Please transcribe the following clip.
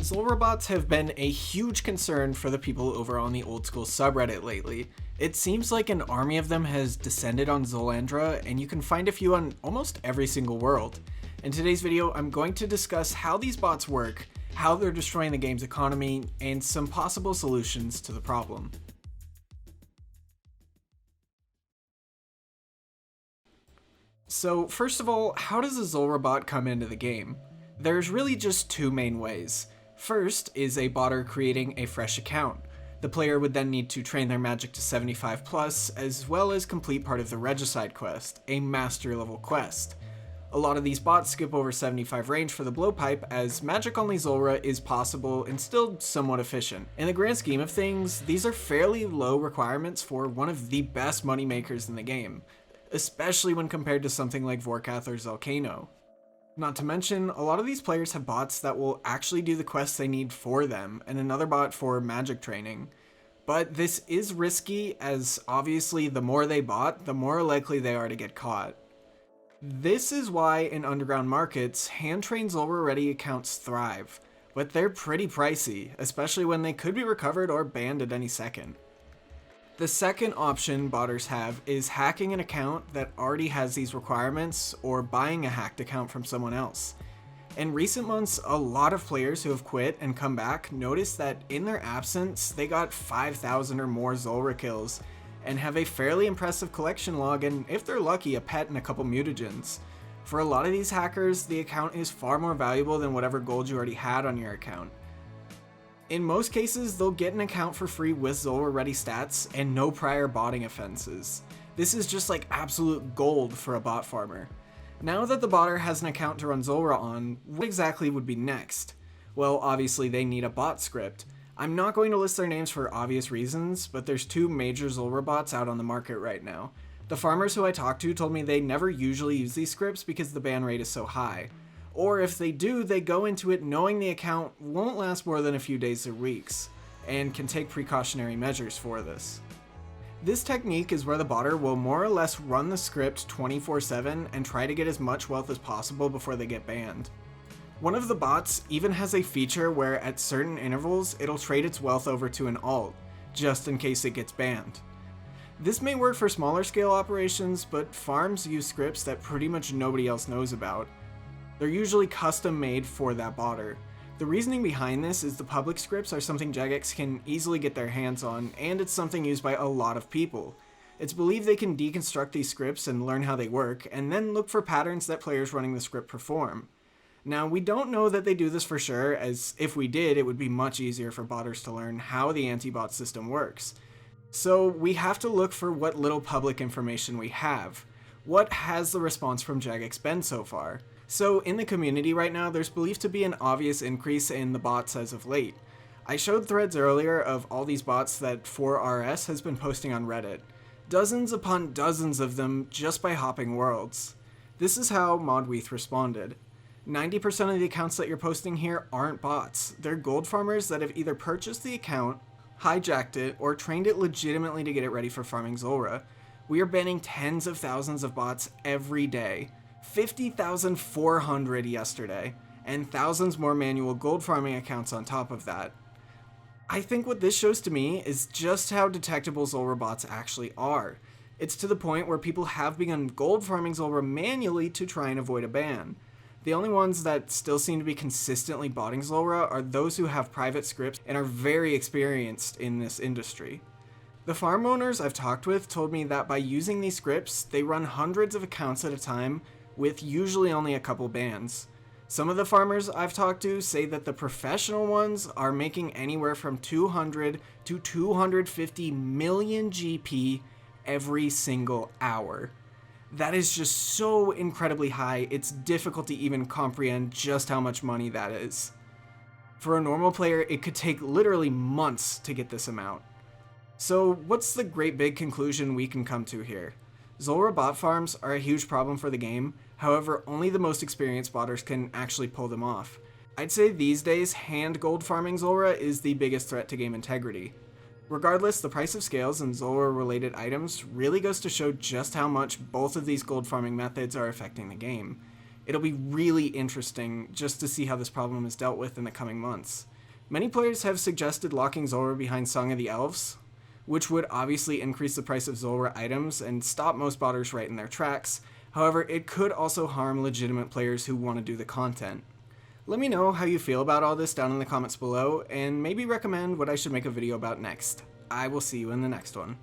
Zulrah Bots have been a huge concern for the people over on the old school subreddit lately. It seems like an army of them has descended on Zulrah, and you can find a few on almost every single world. In today's video, I'm going to discuss how these bots work, how they're destroying the game's economy, and some possible solutions to the problem. So first of all, how does a Zulrah bot come into the game? There's really just two main ways. First is a botter creating a fresh account. The player would then need to train their magic to 75 plus, as well as complete part of the Regicide quest, a master level quest. A lot of these bots skip over 75 range for the blowpipe, as magic only Zulrah is possible and still somewhat efficient. In the grand scheme of things, these are fairly low requirements for one of the best moneymakers in the game, especially when compared to something like Vorkath or Zelcano. Not to mention, a lot of these players have bots that will actually do the quests they need for them, and another bot for magic training. But this is risky, as obviously the more they bot, the more likely they are to get caught. This is why in underground markets, hand-trained Zulrah-ready accounts thrive, but they're pretty pricey, especially when they could be recovered or banned at any second. The second option botters have is hacking an account that already has these requirements or buying a hacked account from someone else. In recent months, a lot of players who have quit and come back noticed that in their absence, they got 5,000 or more Zulrah kills and have a fairly impressive collection log and, if they're lucky, a pet and a couple mutagens. For a lot of these hackers, the account is far more valuable than whatever gold you already had on your account. In most cases, they'll get an account for free with Zulrah ready stats and no prior botting offenses. This is just like absolute gold for a bot farmer. Now that the botter has an account to run Zulrah on, what exactly would be next? Well, obviously they need a bot script. I'm not going to list their names for obvious reasons, but there's two major Zulrah bots out on the market right now. The farmers who I talked to told me they never usually use these scripts because the ban rate is so high. Or if they do, they go into it knowing the account won't last more than a few days or weeks, and can take precautionary measures for this. This technique is where the botter will more or less run the script 24/7 and try to get as much wealth as possible before they get banned. One of the bots even has a feature where at certain intervals it'll trade its wealth over to an alt, just in case it gets banned. This may work for smaller scale operations, but farms use scripts that pretty much nobody else knows about. They're usually custom made for that botter. The reasoning behind this is the public scripts are something Jagex can easily get their hands on, and it's something used by a lot of people. It's believed they can deconstruct these scripts and learn how they work, and then look for patterns that players running the script perform. Now, we don't know that they do this for sure, as if we did, it would be much easier for botters to learn how the anti-bot system works. So we have to look for what little public information we have. What has the response from Jagex been so far? So in the community right now, there's believed to be an obvious increase in the bots as of late. I showed threads earlier of all these bots that 4RS has been posting on Reddit. Dozens upon dozens of them just by hopping worlds. This is how Modweath responded. 90% of the accounts that you're posting here aren't bots. They're gold farmers that have either purchased the account, hijacked it, or trained it legitimately to get it ready for farming Zulrah. We are banning tens of thousands of bots every day. 50,400 yesterday, and thousands more manual gold farming accounts on top of that. I think what this shows to me is just how detectable Zulrah bots actually are. It's to the point where people have begun gold farming Zulrah manually to try and avoid a ban. The only ones that still seem to be consistently botting Zulrah are those who have private scripts and are very experienced in this industry. The farm owners I've talked with told me that by using these scripts, they run hundreds of accounts at a time with usually only a couple bans. Some of the farmers I've talked to say that the professional ones are making anywhere from 200 to 250 million GP every single hour. That is just so incredibly high, it's difficult to even comprehend just how much money that is. For a normal player, it could take literally months to get this amount. So what's the great big conclusion we can come to here? Zulrah bot farms are a huge problem for the game, however only the most experienced botters can actually pull them off. I'd say these days hand gold farming Zulrah is the biggest threat to game integrity. Regardless, the price of scales and Zulrah related items really goes to show just how much both of these gold farming methods are affecting the game. It'll be really interesting just to see how this problem is dealt with in the coming months. Many players have suggested locking Zulrah behind Song of the Elves, which would obviously increase the price of Zulrah items and stop most botters right in their tracks. However, it could also harm legitimate players who want to do the content. Let me know how you feel about all this down in the comments below, and maybe recommend what I should make a video about next. I will see you in the next one.